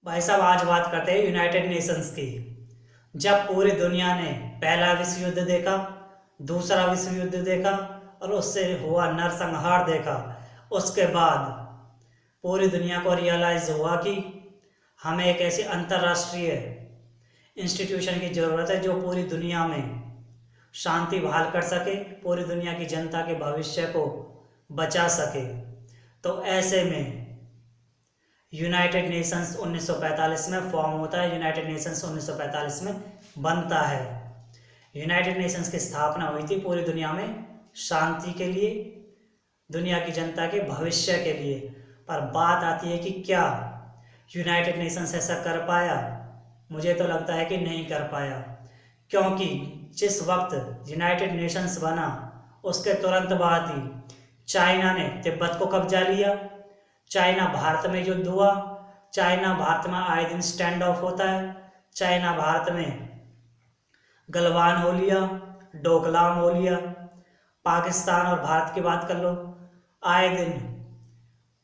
भाई साहब, आज बात करते हैं यूनाइटेड नेशंस की। जब पूरी दुनिया ने पहला विश्व युद्ध देखा, दूसरा विश्व युद्ध देखा और उससे हुआ नरसंहार देखा, उसके बाद पूरी दुनिया को रियलाइज हुआ कि हमें एक ऐसी अंतर्राष्ट्रीय इंस्टीट्यूशन की ज़रूरत है जो पूरी दुनिया में शांति बहाल कर सके, पूरी दुनिया की जनता के भविष्य को बचा सके। तो ऐसे में यूनाइटेड नेशंस 1945 में फॉर्म होता है, यूनाइटेड नेशंस 1945 में बनता है। यूनाइटेड नेशंस की स्थापना हुई थी पूरी दुनिया में शांति के लिए, दुनिया की जनता के भविष्य के लिए। पर बात आती है कि क्या यूनाइटेड नेशंस ऐसा कर पाया? मुझे तो लगता है कि नहीं कर पाया, क्योंकि जिस वक्त यूनाइटेड नेशंस बना उसके तुरंत बाद ही चाइना ने तिब्बत को कब्जा लिया, चाइना भारत में युद्ध हुआ, चाइना भारत में आए दिन स्टैंड ऑफ होता है, चाइना भारत में गलवान हो लिया, डोकलाम हो लिया। पाकिस्तान और भारत की बात कर लो, आए दिन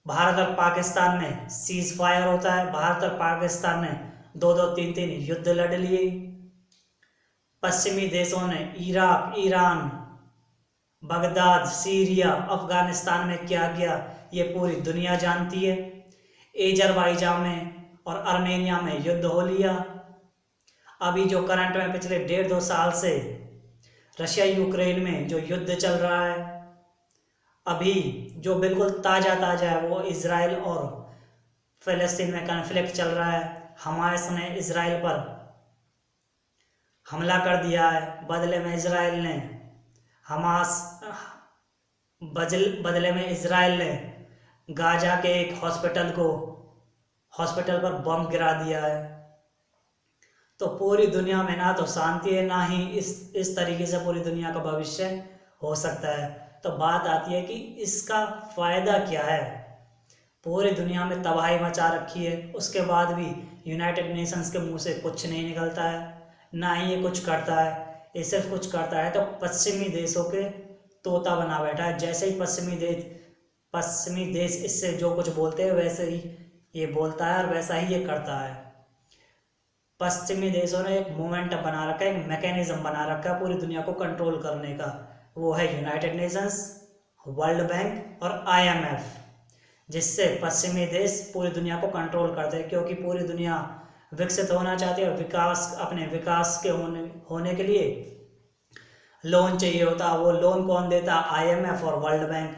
भारत और पाकिस्तान में सीज फायर होता है, भारत और पाकिस्तान ने दो दो तीन तीन युद्ध लड़ लिए। पश्चिमी देशों ने Iraq, Iran, Baghdad, Syria, Afghanistan में क्या किया ये पूरी दुनिया जानती है। एजरबाईजान में और आर्मेनिया में युद्ध हो लिया। अभी जो करंट में पिछले 1.5-2 साल से रशिया यूक्रेन में जो युद्ध चल रहा है, अभी जो बिल्कुल ताज़ा ताज़ा है वो इजराइल और फ़लस्तीन में कन्फ्लिक्ट चल रहा है। हमास ने इजराइल पर हमला कर दिया है, बदले में इजराइल ने बदले में इजराइल ने गाजा के एक हॉस्पिटल पर बम गिरा दिया है। तो पूरी दुनिया में ना तो शांति है, ना ही इस तरीके से पूरी दुनिया का भविष्य हो सकता है। तो बात आती है कि इसका फ़ायदा क्या है? पूरी दुनिया में तबाही मचा रखी है, उसके बाद भी यूनाइटेड नेशंस के मुंह से कुछ नहीं निकलता है, ना ही ये कुछ करता है। ये सिर्फ कुछ करता है तो पश्चिमी देशों के तोता बना बैठा है। जैसे ही पश्चिमी देश इससे जो कुछ बोलते हैं वैसे ही ये बोलता है और वैसा ही ये करता है। पश्चिमी देशों ने एक मोमेंटम बना रखा है, एक मैकेनिज्म बना रखा है पूरी दुनिया को कंट्रोल करने का। वो है यूनाइटेड नेशंस, वर्ल्ड बैंक और IMF, जिससे पश्चिमी देश पूरी दुनिया को कंट्रोल करते हैं, क्योंकि पूरी दुनिया विकसित होना चाहती है और अपने विकास के होने के लिए लोन चाहिए होता है। वो लोन कौन देता? IMF और वर्ल्ड बैंक।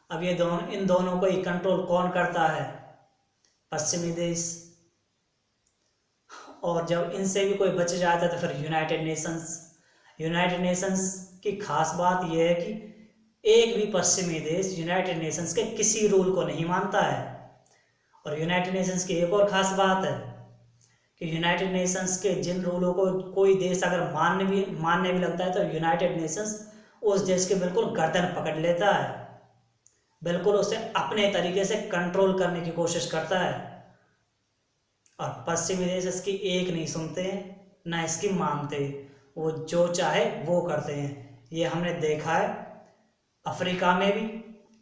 अब ये इन दोनों को ही कंट्रोल कौन करता है? पश्चिमी देश। और जब इनसे भी कोई बच जाता है तो फिर यूनाइटेड नेशंस की खास बात यह है कि एक भी पश्चिमी देश यूनाइटेड नेशंस के किसी रूल को नहीं मानता है। और यूनाइटेड नेशंस की एक और ख़ास बात है कि यूनाइटेड नेशंस के जिन रूलों को कोई देश अगर मानने भी लगता है तो यूनाइटेड नेशंस उस देश के बिल्कुल गर्दन पकड़ लेता है, बिल्कुल उसे अपने तरीके से कंट्रोल करने की कोशिश करता है। और पश्चिमी देश इसकी एक नहीं सुनते हैं, ना इसकी मानते, वो जो चाहे वो करते हैं। ये हमने देखा है अफ्रीका में भी,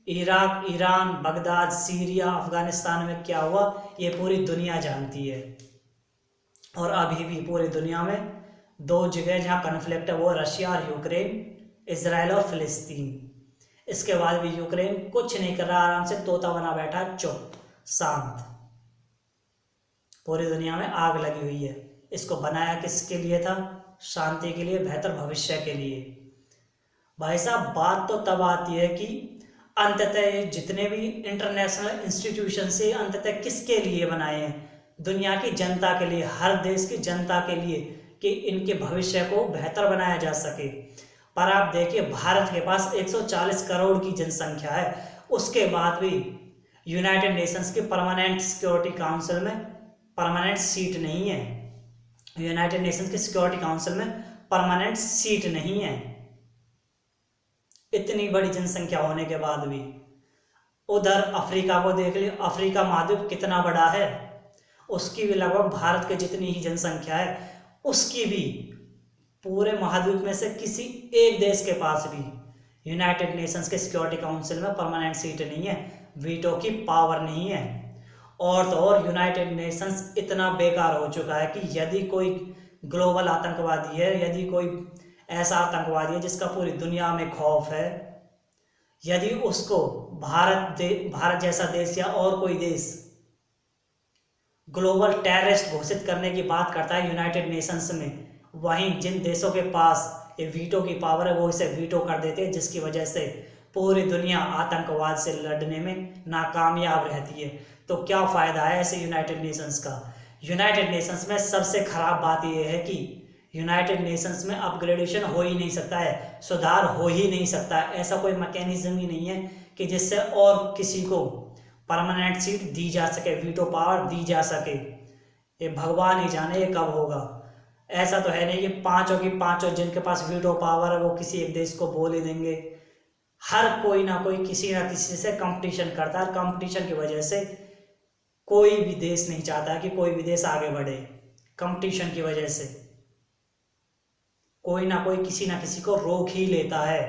Iraq, Iran, Baghdad, Syria, Afghanistan में क्या हुआ ये पूरी दुनिया जानती है। और अभी भी पूरी दुनिया में 2 जगह जहाँ कन्फ्लिक्ट है वो रशिया और यूक्रेन, इजराइल और फिलिस्तीन। इसके बाद भी यूक्रेन कुछ नहीं कर रहा, आराम से तोता बना बैठा, चुप शांत। पूरी दुनिया में आग लगी हुई है। इसको बनाया किसके लिए था? शांति के लिए, बेहतर भविष्य के लिए। भाई साहब, बात तो तब आती है कि अंततः जितने भी इंटरनेशनल इंस्टीट्यूशन से अंततः किसके लिए बनाए हैं? दुनिया की जनता के लिए, हर देश की जनता के लिए, कि इनके भविष्य को बेहतर बनाया जा सके। पर आप देखिए, भारत के पास 140 करोड़ की जनसंख्या है, उसके बाद भी यूनाइटेड नेशंस के परमानेंट सिक्योरिटी काउंसिल में परमानेंट सीट नहीं है। यूनाइटेड नेशंस के सिक्योरिटी काउंसिल में परमानेंट सीट नहीं है, इतनी बड़ी जनसंख्या होने के बाद भी। उधर अफ्रीका को देख लियो, अफ्रीका महाद्वीप कितना बड़ा है, उसकी भी लगभग भारत के जितनी ही जनसंख्या है, उसकी भी पूरे महाद्वीप में से किसी एक देश के पास भी यूनाइटेड नेशंस के सिक्योरिटी काउंसिल में परमानेंट सीट नहीं है, वीटो की पावर नहीं है। और तो और यूनाइटेड नेशंस इतना बेकार हो चुका है कि यदि कोई ग्लोबल आतंकवादी है, यदि कोई ऐसा आतंकवादी है जिसका पूरी दुनिया में खौफ है, यदि उसको भारत जैसा देश या और कोई देश ग्लोबल टेररिस्ट घोषित करने की बात करता है यूनाइटेड नेशंस में, वहीं जिन देशों के पास ये वीटो की पावर है वो इसे वीटो कर देते हैं, जिसकी वजह से पूरी दुनिया आतंकवाद से लड़ने में नाकामयाब रहती है। तो क्या फ़ायदा है ऐसे यूनाइटेड नेशंस का? यूनाइटेड नेशंस में सबसे ख़राब बात यह है कि यूनाइटेड नेशंस में अपग्रेडेशन हो ही नहीं सकता है, सुधार हो ही नहीं सकता है। ऐसा कोई मैकेनिज्म ही नहीं है कि जिससे और किसी को परमानेंट सीट दी जा सके, वीटो पावर दी जा सके। ये भगवान ही जाने ये कब होगा। ऐसा तो है नहीं कि पांचों की पांचों जिनके पास वीटो पावर है वो किसी एक देश को बोल ही देंगे। हर कोई ना कोई किसी ना किसी से कंपटीशन करता है। कंपटीशन की वजह से कोई भी देश नहीं चाहता कि कोई भी देश आगे बढ़े। कंपटीशन की वजह से कोई ना कोई किसी ना किसी को रोक ही लेता है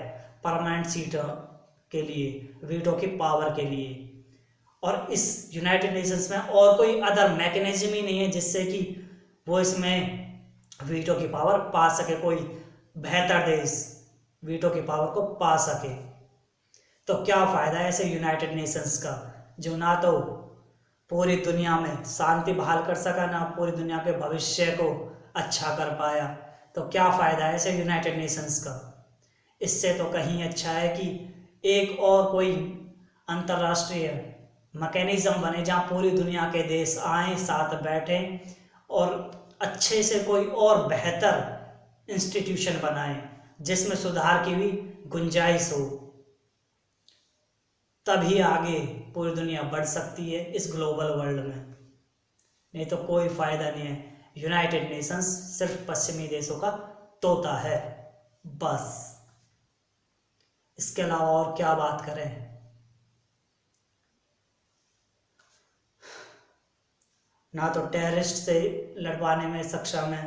परमानेंट सीट के लिए, वीटो की पावर के लिए। और इस यूनाइटेड नेशंस में और कोई अदर मैकेनिज्म ही नहीं है जिससे कि वो इसमें वीटो की पावर पा सके, कोई बेहतर देश वीटो की पावर को पा सके। तो क्या फ़ायदा है ऐसे यूनाइटेड नेशंस का जो ना तो पूरी दुनिया में शांति बहाल कर सका, ना पूरी दुनिया के भविष्य को अच्छा कर पाया। तो क्या फ़ायदा है ऐसे यूनाइटेड नेशंस का? इससे तो कहीं अच्छा है कि एक और कोई अंतर्राष्ट्रीय मैकेनिज्म बने जहाँ पूरी दुनिया के देश आएँ, साथ बैठें और अच्छे से कोई और बेहतर इंस्टीट्यूशन बनाएं जिसमें सुधार की भी गुंजाइश हो। तभी आगे पूरी दुनिया बढ़ सकती है इस ग्लोबल वर्ल्ड में, नहीं तो कोई फ़ायदा नहीं है। यूनाइटेड नेशंस सिर्फ पश्चिमी देशों का तोता है बस। इसके अलावा और क्या बात करें? ना तो टेररिस्ट से लड़वाने में सक्षम है,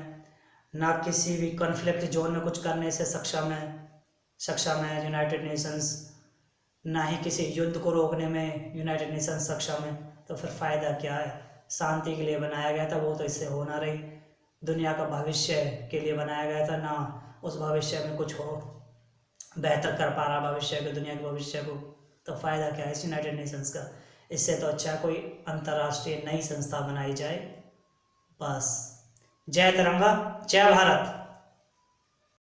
ना किसी भी कॉन्फ्लिक्ट जोन में कुछ करने से सक्षम है यूनाइटेड नेशंस, ना ही किसी युद्ध को रोकने में यूनाइटेड नेशंस सक्षम है। तो फिर फ़ायदा क्या है? शांति के लिए बनाया गया था वो तो इससे हो ना रही, दुनिया का भविष्य के लिए बनाया गया था, ना उस भविष्य में कुछ हो बेहतर कर पा रहा भविष्य को, दुनिया के भविष्य को। तो फ़ायदा क्या है इस यूनाइटेड नेशंस का? इससे तो अच्छा कोई अंतर्राष्ट्रीय नई संस्था बनाई जाए बस। जय तिरंगा, जय भारत।